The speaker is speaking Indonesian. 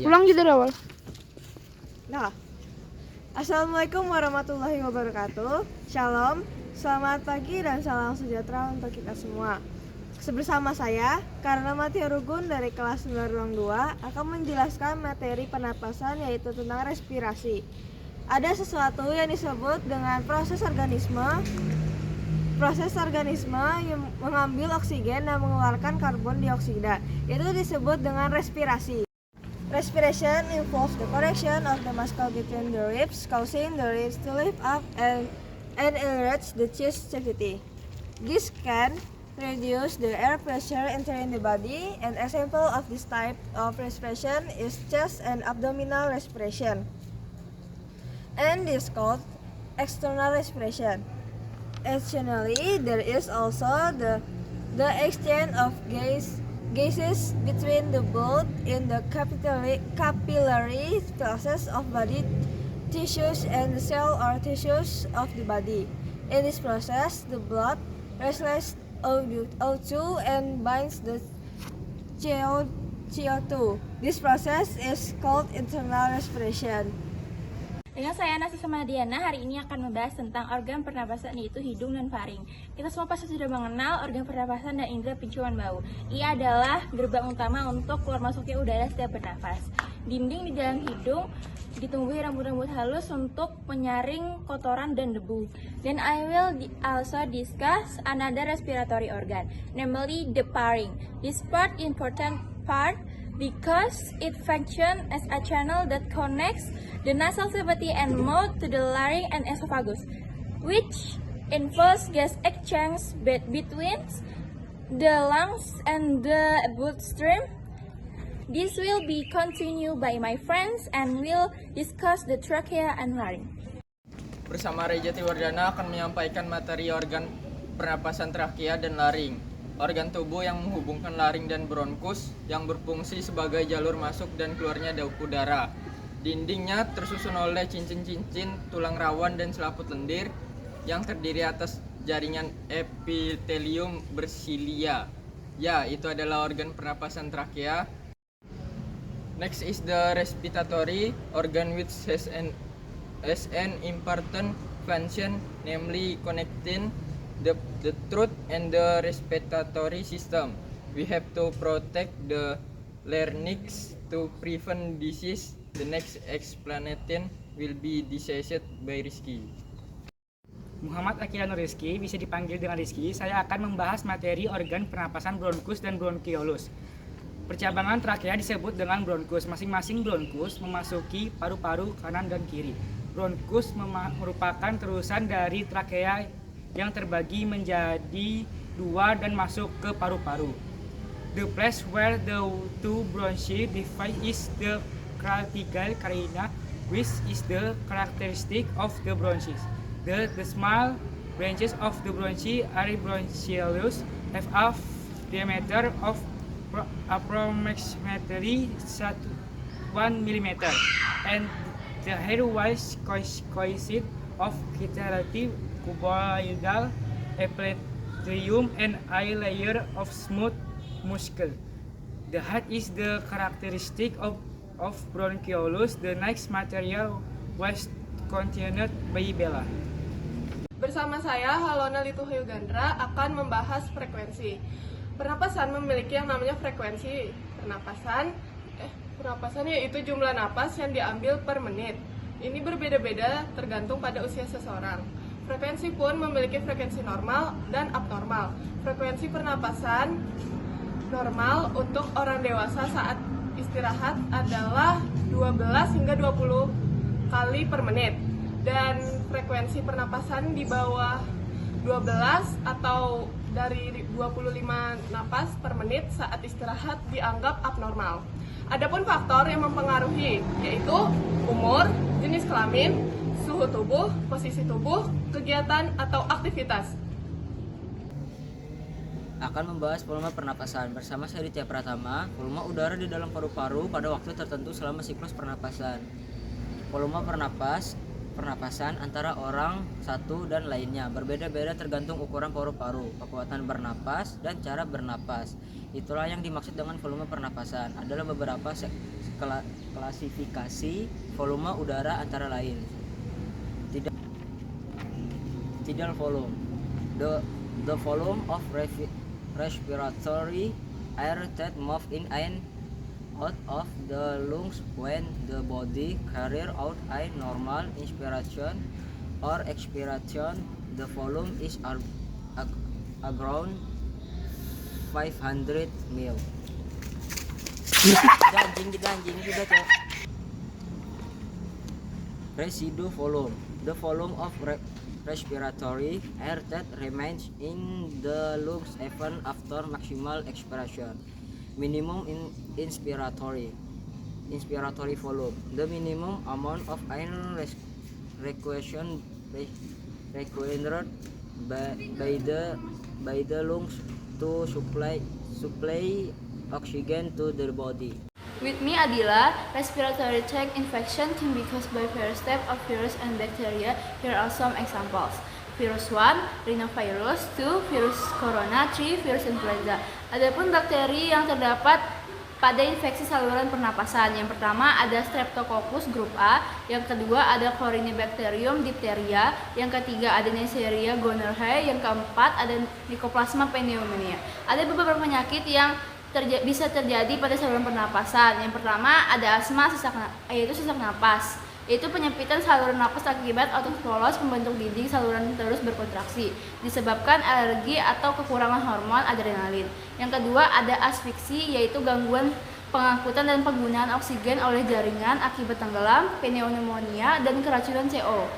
Ulang juga dari awal. Nah, Assalamualaikum warahmatullahi wabarakatuh. Shalom, selamat pagi dan salam sejahtera untuk kita semua. Bersama saya, Karna Mati Rugun dari kelas 9 ruang 2 akan menjelaskan materi pernapasan yaitu tentang respirasi. Ada sesuatu yang disebut dengan proses organisme yang mengambil oksigen dan mengeluarkan karbon dioksida. Itu disebut dengan respirasi. Respiration involves the correction of the muscle between the ribs, causing the ribs to lift up and enlarge the chest cavity. This can reduce the air pressure entering the body. An example of this type of respiration is chest and abdominal respiration, and is called external respiration. Additionally, there is also the exchange of gases between the blood in the capillary process of body tissues and the cell or tissues of the body. In this process, the blood releases O2 and binds the CO2. This process is called internal respiration. Dengan saya Nasi Samadiana, hari ini akan membahas tentang organ pernapasan yaitu hidung dan faring. Kita semua pasti sudah mengenal organ pernapasan dan indera penciuman bau. Ia adalah gerbang utama untuk keluar masuknya udara setiap bernafas. Dinding di dalam hidung ditumbuhi rambut-rambut halus untuk menyaring kotoran dan debu. Then I will also discuss another respiratory organ, namely the pharynx. This part important part because it functions as a channel that connects the nasal cavity and mouth to the larynx and esophagus, which involves gas exchange between the lungs and the bloodstream. This will be continued by my friends and will discuss the trachea and larynx. Bersama Rejati Wardana akan menyampaikan materi organ pernapasan trachea dan laring. Organ tubuh yang menghubungkan laring dan bronkus yang berfungsi sebagai jalur masuk dan keluarnya udara. Dindingnya tersusun oleh cincin-cincin, tulang rawan dan selaput lendir yang terdiri atas jaringan epitelium bersilia. Ya, itu adalah organ pernapasan trachea. Next is the respiratory organ which has an important function, namely connecting the throat and the respiratory system. We have to protect the larynx to prevent disease. The next explanation will be decided by Rizky. Muhammad Akilano Rizky, bisa dipanggil dengan Rizky. Saya akan membahas materi organ pernapasan bronkus dan bronkiolus. Percabangan trakea disebut dengan bronkus. Masing-masing bronkus memasuki paru-paru kanan dan kiri. Bronkus merupakan terusan dari trakea yang terbagi menjadi dua dan masuk ke paru-paru. The place where the two bronchi divide is the clavicle carina, which is the characteristic of the bronchs. The small branches of the bronchi are bronchiolus have a diameter of approximately 1 mm, and the hair-wise coincide of relative cuboidal epithelium and a layer of smooth muscle. The head is the characteristic of bronchiolus. The next material was contained by Bella. Bersama saya, Halona Lituhayu Gandra, akan membahas frekuensi. Pernapasan memiliki yang namanya frekuensi pernapasan. Pernapasan yaitu jumlah napas yang diambil per menit. Ini berbeda-beda tergantung pada usia seseorang. Frekuensi pun memiliki frekuensi normal dan abnormal. Frekuensi pernapasan normal untuk orang dewasa saat istirahat adalah 12 hingga 20 kali per menit. Dan frekuensi pernapasan di bawah 12 atau dari 25 napas per menit saat istirahat dianggap abnormal. Adapun faktor yang mempengaruhi yaitu umur, jenis kelamin, suhu tubuh, posisi tubuh, kegiatan atau aktivitas. Akan membahas volume pernapasan. Bersama saya Ditya Pratama. Volume udara di dalam paru-paru pada waktu tertentu selama siklus pernapasan. Volume pernapasan antara orang satu dan lainnya berbeda-beda tergantung ukuran paru-paru, kekuatan bernapas, dan cara bernapas. Itulah yang dimaksud dengan volume pernapasan. Adalah beberapa klasifikasi volume udara antara lain. Tidal volume. The volume of respiratory air that move in and out of the lungs when the body carries out a normal inspiration or expiration. The volume is around 500 ml. Anjing juga cok. Residue volume. The volume of respiratory air that remains in the lungs even after maximal expiration. Minimum inspiratory volume. The minimum amount of air required by the lungs to supply oxygen to the body. With me Adila, respiratory tract infection can be caused by various types of virus and bacteria. Here are some examples. Virus 1, rhinovirus, 2, virus corona, 3, virus influenza. Adapun bakteri yang terdapat pada infeksi saluran pernapasan. Yang pertama ada Streptococcus grup A, yang kedua ada Corynebacterium diphtheria, yang ketiga ada Neisseria gonorrhoeae, yang keempat ada Mycoplasma pneumonia. Ada beberapa penyakit yang bisa terjadi pada saluran pernapasan. Yang pertama ada asma, yaitu sesak napas. Itu penyempitan saluran napas akibat otot polos membentuk dinding saluran terus berkontraksi disebabkan alergi atau kekurangan hormon adrenalin. Yang kedua ada asfiksi, yaitu gangguan pengangkutan dan penggunaan oksigen oleh jaringan akibat tenggelam, pneumonia, dan keracunan CO.